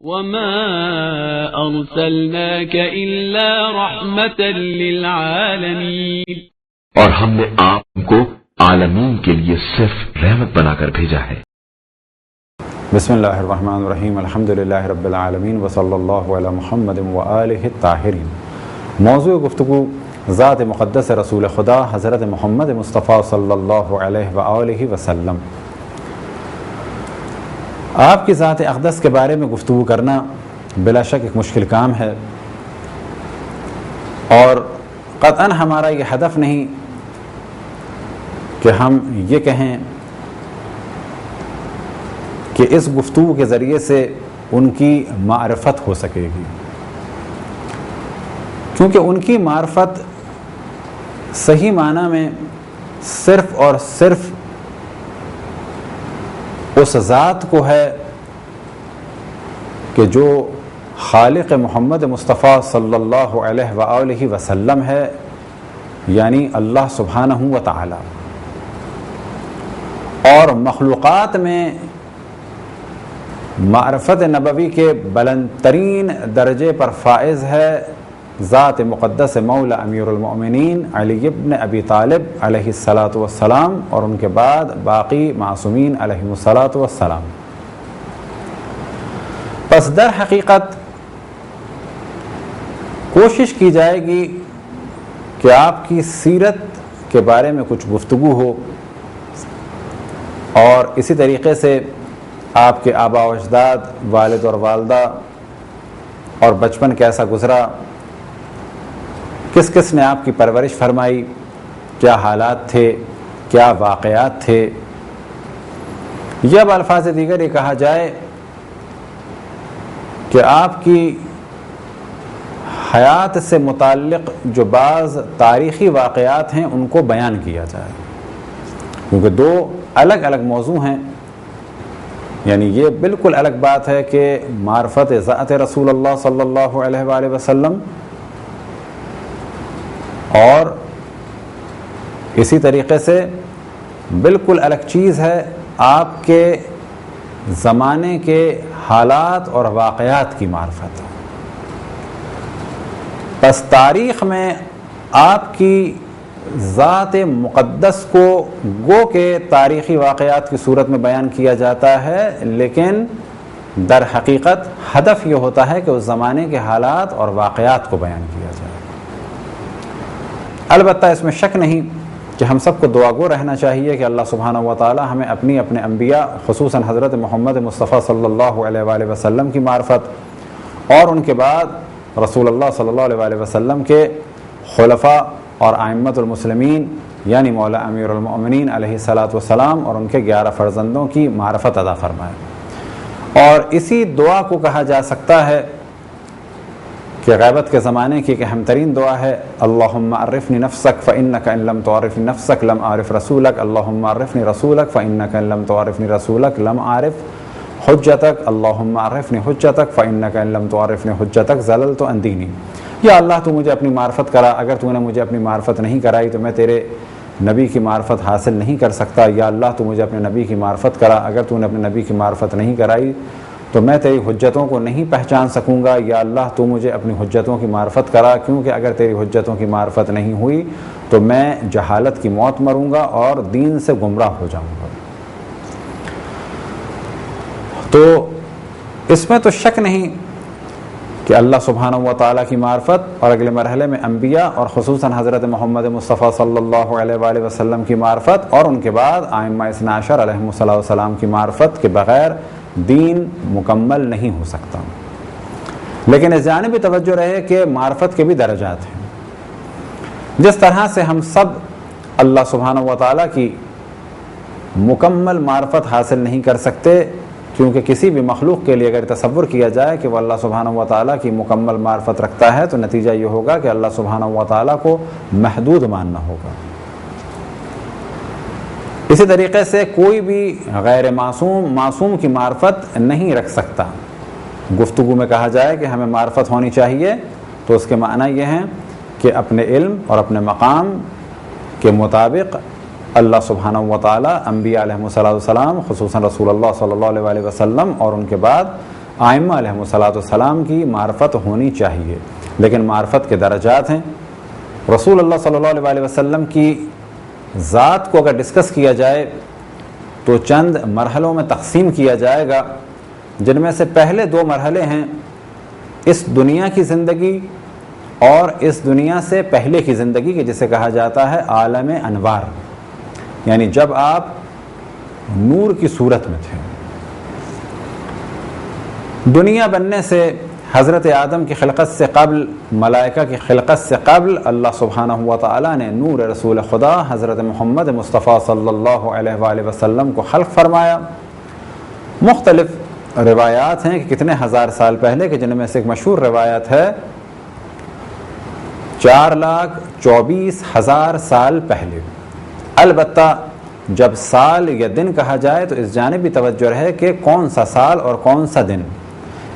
وما أرسلناك إلا رحمة للعالمين، اور ہم نے آپ کو عالمین کے لیے صرف رحمت بنا کر بھیجا ہے۔ بسم اللہ الرحمن الرحیم، الحمدللہ رب العالمین، وصلی اللہ علی محمد وآلہ الطاہرین۔ موضوع گفتگو ذات مقدس رسول خدا حضرت محمد مصطفیٰ صلی اللہ علیہ وآلہ وسلم۔ آپ کی ذات اقدس کے بارے میں گفتگو کرنا بلا شک ایک مشکل کام ہے، اور قطعاً ہمارا یہ ہدف نہیں کہ ہم یہ کہیں کہ اس گفتگو کے ذریعے سے ان کی معرفت ہو سکے گی، کیونکہ ان کی معرفت صحیح معنی میں صرف اور صرف اس ذات کو ہے کہ جو خالق محمد مصطفیٰ صلی اللہ علیہ وآلہ وسلم ہے، یعنی اللہ سبحانہ و تعالی، اور مخلوقات میں معرفت نبوی کے بلند ترین درجے پر فائز ہے ذات مقدس مولا امیر المؤمنین علی ابن ابی طالب علیہ الصلاۃ والسلام، اور ان کے بعد باقی معصومین علیہم الصلاۃ والسلام۔ پس در حقیقت کوشش کی جائے گی کہ آپ کی سیرت کے بارے میں کچھ گفتگو ہو، اور اسی طریقے سے آپ کے آباء و اجداد، والد اور والدہ، اور بچپن کیسا گزرا، کس کس نے آپ کی پرورش فرمائی، کیا حالات تھے، کیا واقعات تھے، یا بالفاظ دیگر یہ کہا جائے کہ آپ کی حیات سے متعلق جو بعض تاریخی واقعات ہیں ان کو بیان کیا جائے، کیونکہ دو الگ الگ موضوع ہیں۔ یعنی یہ بالکل الگ بات ہے کہ معرفت ذات رسول اللہ صلی اللہ علیہ وآلہ وسلم، اور اسی طریقے سے بالکل الگ چیز ہے آپ کے زمانے کے حالات اور واقعات کی معرفت۔ پس تاریخ میں آپ کی ذات مقدس کو گو کہ تاریخی واقعات کی صورت میں بیان کیا جاتا ہے، لیکن در حقیقت ہدف یہ ہوتا ہے کہ اس زمانے کے حالات اور واقعات کو بیان کیا جائے۔ البتہ اس میں شک نہیں کہ ہم سب کو دعا گو رہنا چاہیے کہ اللہ سبحانہ و تعالی ہمیں اپنے انبیاء، خصوصاً حضرت محمد مصطفیٰ صلی اللہ علیہ وآلہ وسلم کی معرفت، اور ان کے بعد رسول اللہ صلی اللہ علیہ وآلہ وسلم کے خلفاء اور ائمۃ المسلمین، یعنی مولا امیر المؤمنین علیہ الصلاۃ والسلام، اور ان کے 11 فرزندوں کی معرفت عطا فرمائے۔ اور اسی دعا کو کہا جا سکتا ہے کہ غیبت کے زمانے کی ایک اہم ترین دعا ہے، اللہم عرفنی نفسک فإنک ان لم تعرفنی نفسک لم عارف رسولک، اللہم عرفنی رسولک فإنک ان لم تعرفنی رسولک لم عارف حجتک، اللہم عرفنی حجتک فإنک ان لم تعرفنی حجتک زللت عن دینی۔ یا اللہ تو مجھے اپنی معرفت کرا، اگر تو نے مجھے اپنی معرفت نہیں کرائی تو میں تیرے نبی کی معرفت حاصل نہیں کر سکتا۔ یا اللہ تو مجھے اپنے نبی کی معرفت کرا، اگر تو نے اپنے نبی کی معرفت نہیں کرائی تو میں تیری حجتوں کو نہیں پہچان سکوں گا۔ یا اللہ تو مجھے اپنی حجتوں کی معرفت کرا، کیونکہ اگر تیری حجتوں کی معرفت نہیں ہوئی تو میں جہالت کی موت مروں گا اور دین سے گمراہ ہو جاؤں گا۔ تو اس میں تو شک نہیں کہ اللہ سبحانہ و تعالیٰ کی معرفت، اور اگلے مرحلے میں انبیاء اور خصوصاً حضرت محمد مصطفیٰ صلی اللہ علیہ وآلہ وسلم کی معرفت، اور ان کے بعد ائمہ اثنا عشر علیہم السلام کی معرفت کے بغیر دین مکمل نہیں ہو سکتا۔ لیکن اس جانب بھی توجہ رہے کہ معرفت کے بھی درجات ہیں۔ جس طرح سے ہم سب اللہ سبحانہ و تعالیٰ کی مکمل معرفت حاصل نہیں کر سکتے، کیونکہ کسی بھی مخلوق کے لیے اگر تصور کیا جائے کہ وہ اللہ سبحانہ و تعالیٰ کی مکمل معرفت رکھتا ہے تو نتیجہ یہ ہوگا کہ اللہ سبحانہ و تعالیٰ کو محدود ماننا ہوگا۔ اسی طریقے سے کوئی بھی غیر معصوم کی معرفت نہیں رکھ سکتا۔ گفتگو میں کہا جائے کہ ہمیں معرفت ہونی چاہیے تو اس کے معنی یہ ہیں کہ اپنے علم اور اپنے مقام کے مطابق اللہ سبحانہ و تعالی انبیاء علیہ السلام، خصوصاً رسول اللہ صلی اللہ علیہ وسلم، اور ان کے بعد آئمہ علیہم کی معرفت ہونی چاہیے، لیکن معرفت کے درجات ہیں۔ رسول اللہ صلی اللہ علیہ وسلم کی ذات کو اگر ڈسکس کیا جائے تو چند مرحلوں میں تقسیم کیا جائے گا، جن میں سے پہلے 2 مرحلے ہیں اس دنیا کی زندگی اور اس دنیا سے پہلے کی زندگی کے، جسے کہا جاتا ہے عالم انوار، یعنی جب آپ نور کی صورت میں تھے۔ دنیا بننے سے، حضرت آدم کی خلقت سے قبل، ملائکہ کی خلقت سے قبل، اللہ سبحانہ و تعالیٰ نے نور رسول خدا حضرت محمد مصطفیٰ صلی اللہ علیہ وآلہ وسلم کو خلق فرمایا۔ مختلف روایات ہیں کہ کتنے ہزار سال پہلے، کہ جن میں سے ایک مشہور روایت ہے 4,24,000 سال پہلے۔ البتہ جب سال یا دن کہا جائے تو اس جانب بھی توجہ رہے کہ کون سا سال اور کون سا دن۔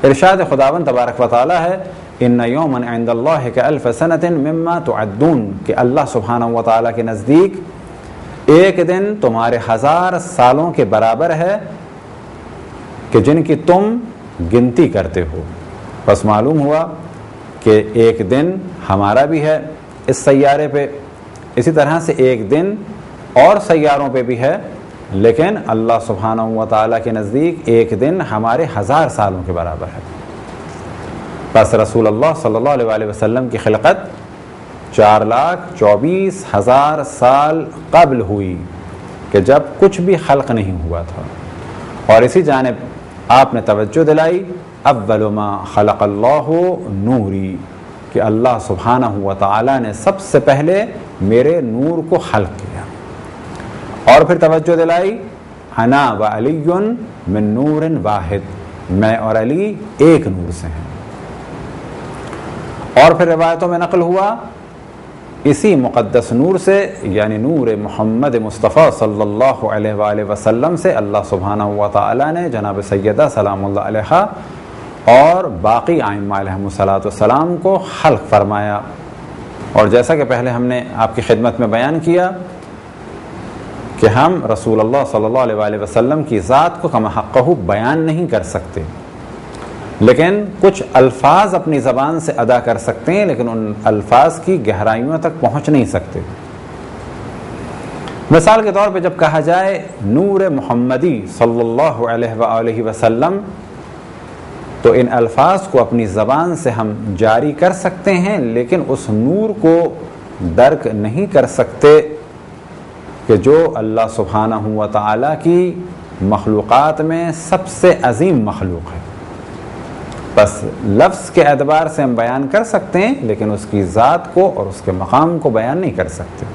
ارشاد خداوند تبارک و تعالی ہے ان یوما عند اللہ کالف سنۃ مما تعدون، کہ اللہ سبحانہ و تعالی کے نزدیک ایک دن تمہارے 1000 سالوں کے برابر ہے کہ جن کی تم گنتی کرتے ہو۔ بس معلوم ہوا کہ ایک دن ہمارا بھی ہے اس سیارے پہ، اسی طرح سے ایک دن اور سیاروں پہ بھی ہے، لیکن اللہ سبحانہ و تعالیٰ کے نزدیک ایک دن ہمارے 1000 سالوں کے برابر ہے۔ بس رسول اللہ صلی اللہ علیہ وسلم کی خلقت 4,24,000 سال قبل ہوئی، کہ جب کچھ بھی خلق نہیں ہوا تھا، اور اسی جانب آپ نے توجہ دلائی اول ما خلق اللہ نوری، کہ اللہ سبحانہ و تعالیٰ نے سب سے پہلے میرے نور کو خلق کیا، اور پھر توجہ دلائی انا و علی من نور واحد، میں اور علی ایک نور سے ہیں۔ اور پھر روایتوں میں نقل ہوا اسی مقدس نور سے، یعنی نور محمد مصطفیٰ صلی اللہ علیہ وآلہ وسلم سے اللہ سبحانہ و تعالیٰ نے جناب سیدہ سلام اللہ علیہا اور باقی ائمہ علیہم السلام کو خلق فرمایا۔ اور جیسا کہ پہلے ہم نے آپ کی خدمت میں بیان کیا کہ ہم رسول اللہ صلی اللہ علیہ وآلہ وسلم کی ذات کو کما حقہ بیان نہیں کر سکتے، لیکن کچھ الفاظ اپنی زبان سے ادا کر سکتے ہیں، لیکن ان الفاظ کی گہرائیوں تک پہنچ نہیں سکتے۔ مثال کے طور پہ جب کہا جائے نور محمدی صلی اللہ علیہ وآلہ وسلم، تو ان الفاظ کو اپنی زبان سے ہم جاری کر سکتے ہیں، لیکن اس نور کو درک نہیں کر سکتے کہ جو اللہ سبحانہ و تعالیٰ کی مخلوقات میں سب سے عظیم مخلوق ہے۔ بس لفظ کے اعتبار سے ہم بیان کر سکتے ہیں، لیکن اس کی ذات کو اور اس کے مقام کو بیان نہیں کر سکتے۔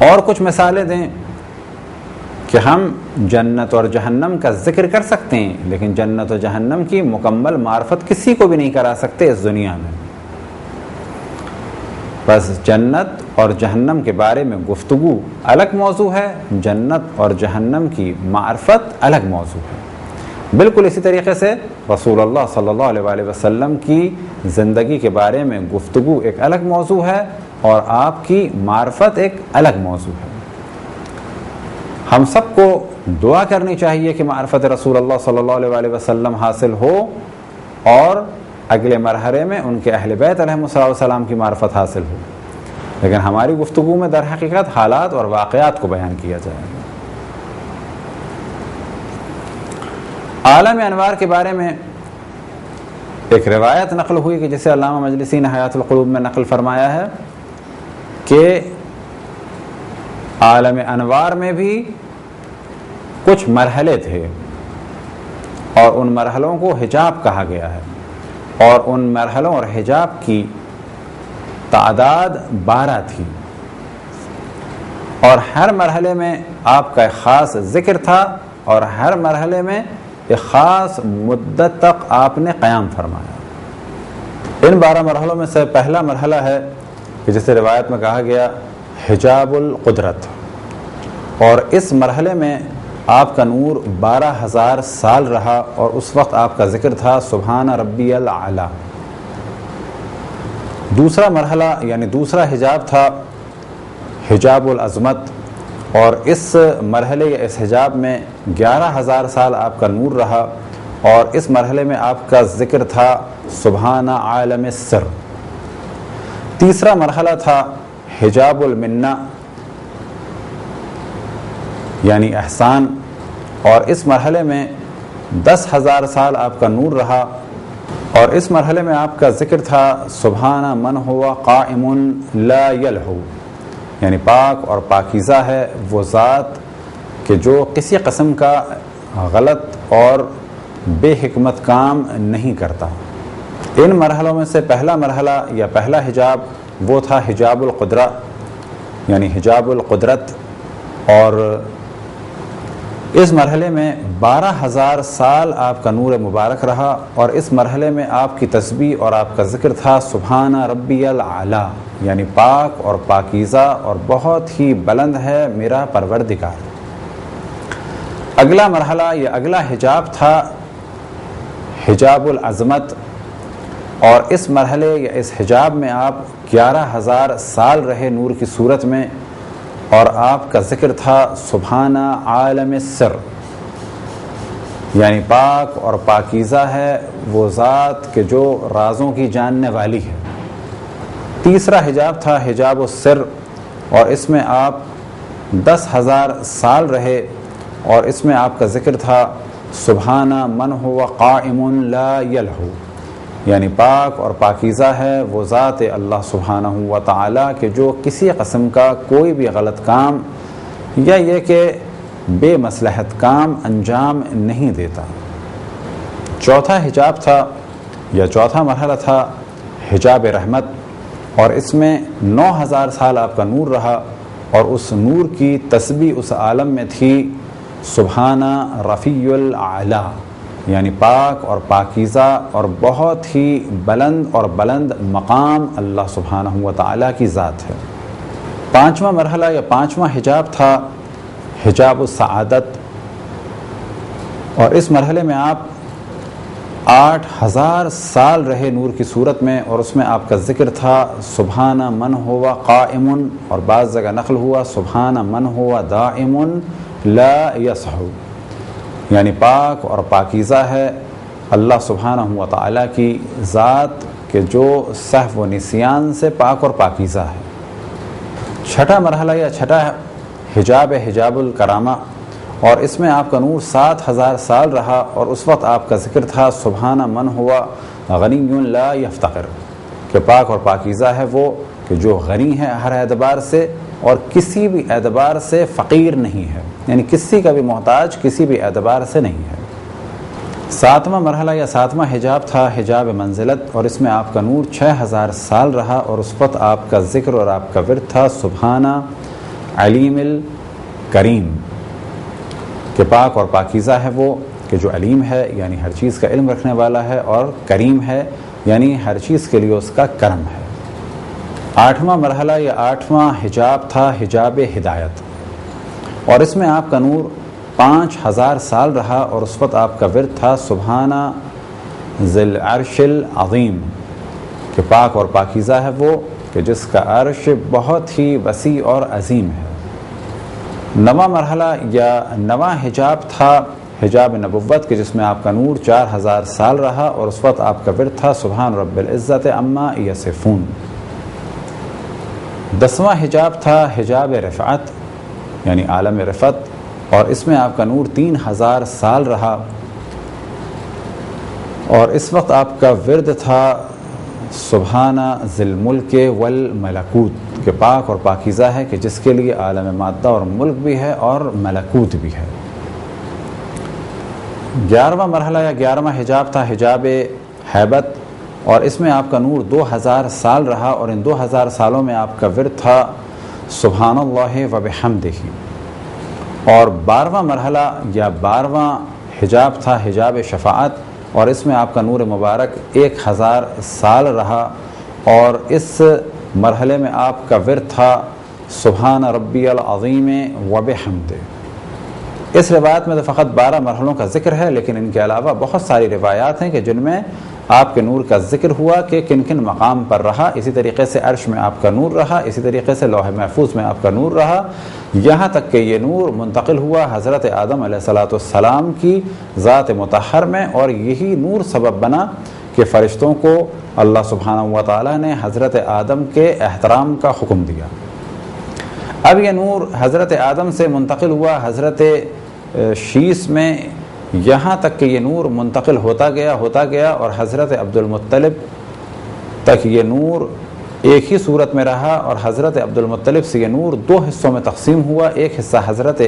اور کچھ مثالیں دیں کہ ہم جنت اور جہنم کا ذکر کر سکتے ہیں، لیکن جنت و جہنم کی مکمل معرفت کسی کو بھی نہیں کرا سکتے اس دنیا میں۔ بس جنت اور جہنم کے بارے میں گفتگو الگ موضوع ہے، جنت اور جہنم کی معرفت الگ موضوع ہے۔ بالکل اسی طریقے سے رسول اللہ صلی اللہ علیہ وآلہ وسلم کی زندگی کے بارے میں گفتگو ایک الگ موضوع ہے، اور آپ کی معرفت ایک الگ موضوع ہے۔ ہم سب کو دعا کرنی چاہیے کہ معرفت رسول اللہ صلی اللہ علیہ وآلہ وسلم حاصل ہو، اور اگلے مرحلے میں ان کے اہل بیت علیہم السلام کی معرفت حاصل ہو، لیکن ہماری گفتگو میں در حقیقت حالات اور واقعات کو بیان کیا جائے گا۔ عالم انوار کے بارے میں ایک روایت نقل ہوئی کہ جسے علامہ مجلسی نے حیات القلوب میں نقل فرمایا ہے کہ عالم انوار میں بھی کچھ مرحلے تھے، اور ان مرحلوں کو حجاب کہا گیا ہے، اور ان مرحلوں اور حجاب کی تعداد 12 تھی، اور ہر مرحلے میں آپ کا ایک خاص ذکر تھا، اور ہر مرحلے میں ایک خاص مدت تک آپ نے قیام فرمایا۔ ان 12 مرحلوں میں سے پہلا مرحلہ ہے کہ جسے روایت میں کہا گیا حجاب القدرت، اور اس مرحلے میں آپ کا نور 12,000 سال رہا، اور اس وقت آپ کا ذکر تھا سبحان ربی الاعلی۔ دوسرا مرحلہ یعنی دوسرا حجاب تھا حجاب العظمت، اور اس مرحلے یا اس حجاب میں 11,000 سال آپ کا نور رہا، اور اس مرحلے میں آپ کا ذکر تھا سبحان عالم السر۔ تیسرا مرحلہ تھا حجاب المنہ یعنی احسان، اور اس مرحلے میں 10,000 سال آپ کا نور رہا، اور اس مرحلے میں آپ کا ذکر تھا سبحان من ہوا قائم لا یلہو، یعنی پاک اور پاکیزہ ہے وہ ذات کہ جو کسی قسم کا غلط اور بے حکمت کام نہیں کرتا۔ ان مرحلوں میں سے پہلا مرحلہ یا پہلا حجاب وہ تھا حجاب القدرہ یعنی حجاب القدرت، اور اس مرحلے میں 12,000 سال آپ کا نور مبارک رہا، اور اس مرحلے میں آپ کی تسبیح اور آپ کا ذکر تھا سبحان ربی الاعلی، یعنی پاک اور پاکیزہ اور بہت ہی بلند ہے میرا پروردگار۔ اگلا مرحلہ یا اگلا حجاب تھا حجاب العظمت، اور اس مرحلے یا اس حجاب میں آپ 11,000 سال رہے نور کی صورت میں، اور آپ کا ذکر تھا سبحان عالم السر، یعنی پاک اور پاکیزہ ہے وہ ذات کہ جو رازوں کی جاننے والی ہے۔ تیسرا حجاب تھا حجاب السر، اور اس میں آپ 10,000 سال رہے، اور اس میں آپ کا ذکر تھا سبحان من ہوا قائم لا یلہو، یعنی پاک اور پاکیزہ ہے وہ ذات اللہ سبحانہ و تعالی کہ جو کسی قسم کا کوئی بھی غلط کام یا یہ کہ بے مصلحت کام انجام نہیں دیتا۔ چوتھا حجاب تھا یا چوتھا مرحلہ تھا حجاب رحمت، اور اس میں 9,000 سال آپ کا نور رہا، اور اس نور کی تسبیح اس عالم میں تھی سبحان رفیع الاعلی، یعنی پاک اور پاکیزہ اور بہت ہی بلند اور بلند مقام اللہ سبحانہ و تعالیٰ کی ذات ہے۔ پانچواں مرحلہ یا پانچواں حجاب تھا حجاب السعادت، اور اس مرحلے میں آپ 8,000 سال رہے نور کی صورت میں، اور اس میں آپ کا ذکر تھا سبحان من ہوا قائم، اور بعض جگہ نقل ہوا سبحان من ہوا دائم لا یسہو، یعنی پاک اور پاکیزہ ہے اللہ سبحانہ و تعالیٰ کی ذات کہ جو سہو و نسیان سے پاک اور پاکیزہ ہے۔ چھٹا مرحلہ یا چھٹا حجاب حجاب الکرامہ، اور اس میں آپ کا نور 7,000 سال رہا، اور اس وقت آپ کا ذکر تھا سبحان من ہوا غنی لا یفتقر، کہ پاک اور پاکیزہ ہے وہ کہ جو غنی ہے ہر اعتبار سے اور کسی بھی اعتبار سے فقیر نہیں ہے، یعنی کسی کا بھی محتاج کسی بھی اعتبار سے نہیں ہے۔ ساتواں مرحلہ یا ساتواں حجاب تھا حجاب منزلت، اور اس میں آپ کا نور 6,000 سال رہا، اور اس وقت آپ کا ذکر اور آپ کا ورد تھا سبحان علیم الکریم، کہ پاک اور پاکیزہ ہے وہ کہ جو علیم ہے یعنی ہر چیز کا علم رکھنے والا ہے، اور کریم ہے یعنی ہر چیز کے لیے اس کا کرم ہے۔ آٹھواں مرحلہ یا آٹھواں حجاب تھا حجاب ہدایت، اور اس میں آپ کا نور 5,000 سال رہا، اور اس وقت آپ کا ورد تھا سبحان ذی العرش العظیم، کہ پاک اور پاکیزہ ہے وہ کہ جس کا عرش بہت ہی وسیع اور عظیم ہے۔ نواں مرحلہ یا نواں حجاب تھا حجاب نبوت، کہ جس میں آپ کا نور 4,000 سال رہا، اور اس وقت آپ کا ورد تھا سبحان رب العزت عما یصفون۔ 10واں حجاب تھا حجاب رفعت یعنی عالم رفعت، اور اس میں آپ کا نور 3,000 سال رہا، اور اس وقت آپ کا ورد تھا سبحان ذی الملک والملکوت، کہ پاک اور پاکیزہ ہے کہ جس کے لیے عالم مادہ اور ملک بھی ہے اور ملکوت بھی ہے۔ 11واں مرحلہ یا 11واں حجاب تھا حجاب ہیبت، اور اس میں آپ کا نور 2,000 سال رہا، اور ان 2,000 سالوں میں آپ کا ورد تھا سبحان اللہ و بحمدہ۔ اور 12واں مرحلہ یا 12واں حجاب تھا حجاب شفاعت، اور اس میں آپ کا نور مبارک 1,000 سال رہا، اور اس مرحلے میں آپ کا ورد تھا سبحان ربی العظیم و بحمدہ۔ اس روایت میں تو فقط 12 مرحلوں کا ذکر ہے، لیکن ان کے علاوہ بہت ساری روایات ہیں کہ جن میں آپ کے نور کا ذکر ہوا کہ کن کن مقام پر رہا. اسی طریقے سے عرش میں آپ کا نور رہا، اسی طریقے سے لوح محفوظ میں آپ کا نور رہا، یہاں تک کہ یہ نور منتقل ہوا حضرت آدم علیہ السلام کی ذات مطہر میں، اور یہی نور سبب بنا کہ فرشتوں کو اللہ سبحانہ و تعالیٰ نے حضرت آدم کے احترام کا حکم دیا. اب یہ نور حضرت آدم سے منتقل ہوا حضرت شیس میں، یہاں تک کہ یہ نور منتقل ہوتا گیا اور حضرت عبد المطلب تک یہ نور ایک ہی صورت میں رہا، اور حضرت عبد المطلب سے یہ نور 2 حصوں میں تقسیم ہوا. ایک حصہ حضرت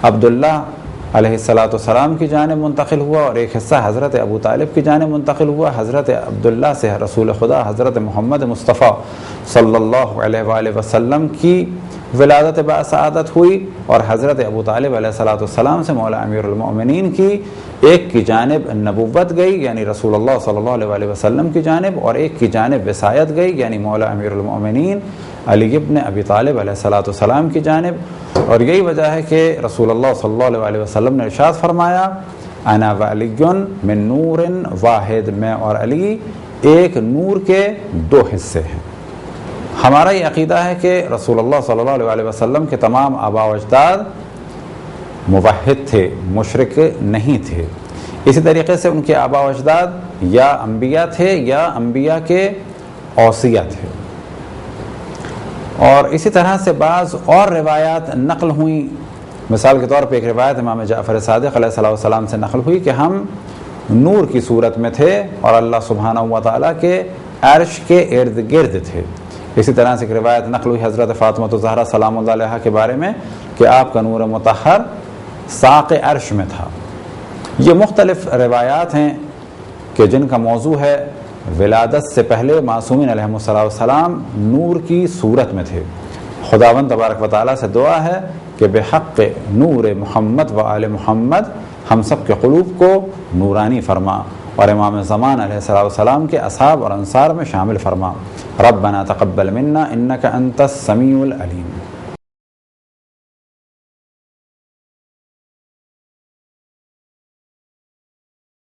عبداللہ علیہ السلام کی جانب منتقل ہوا، اور ایک حصہ حضرت ابو طالب کی جانب منتقل ہوا. حضرت عبداللہ سے رسول خدا حضرت محمد مصطفیٰ صلی اللہ علیہ وآلہ وسلم کی ولادت بسعادت ہوئی، اور حضرت ابو طالب علیہ السلام سے مولا امیر المؤمنین ایک کی جانب نبوت گئی یعنی رسول اللہ صلی اللہ علیہ وآلہ وسلم کی جانب، اور ایک کی جانب وصایت گئی یعنی مولا امیر المؤمنین علی ابن ابی طالب علیہ السلام کی جانب. اور یہی وجہ ہے کہ رسول اللہ صلی اللہ علیہ وآلہ وسلم نے ارشاد فرمایا انا وعلی من نور واحد، میں اور علی ایک نور کے 2 حصے ہیں. ہمارا یہ عقیدہ ہے کہ رسول اللہ صلی اللہ علیہ وآلہ وسلم کے تمام آباء و اجداد موحد تھے، مشرک نہیں تھے. اسی طریقے سے ان کے آباء و اجداد یا انبیاء تھے یا انبیاء کے اوصیہ تھے. اور اسی طرح سے بعض اور روایات نقل ہوئیں. مثال کے طور پہ ایک روایت امام جعفر صادق علیہ السلام سے نقل ہوئی کہ ہم نور کی صورت میں تھے اور اللہ سبحانہ و تعالیٰ کے عرش کے ارد گرد تھے. اسی طرح سے ایک روایت نقل ہوئی حضرت فاطمہ الزہرا سلام اللہ علیہا کے بارے میں کہ آپ کا نور مطہر ساق عرش میں تھا. یہ مختلف روایات ہیں کہ جن کا موضوع ہے ولادت سے پہلے معصومین علیہم السلام نور کی صورت میں تھے. خداوند تبارک و تعالیٰ سے دعا ہے کہ بحق نور محمد و آل محمد ہم سب کے قلوب کو نورانی فرما، اور امام زمان علیہ السلام کے اصحاب اور انصار میں شامل فرما. ربنا تقبل منا انک انت السمیع العلیم.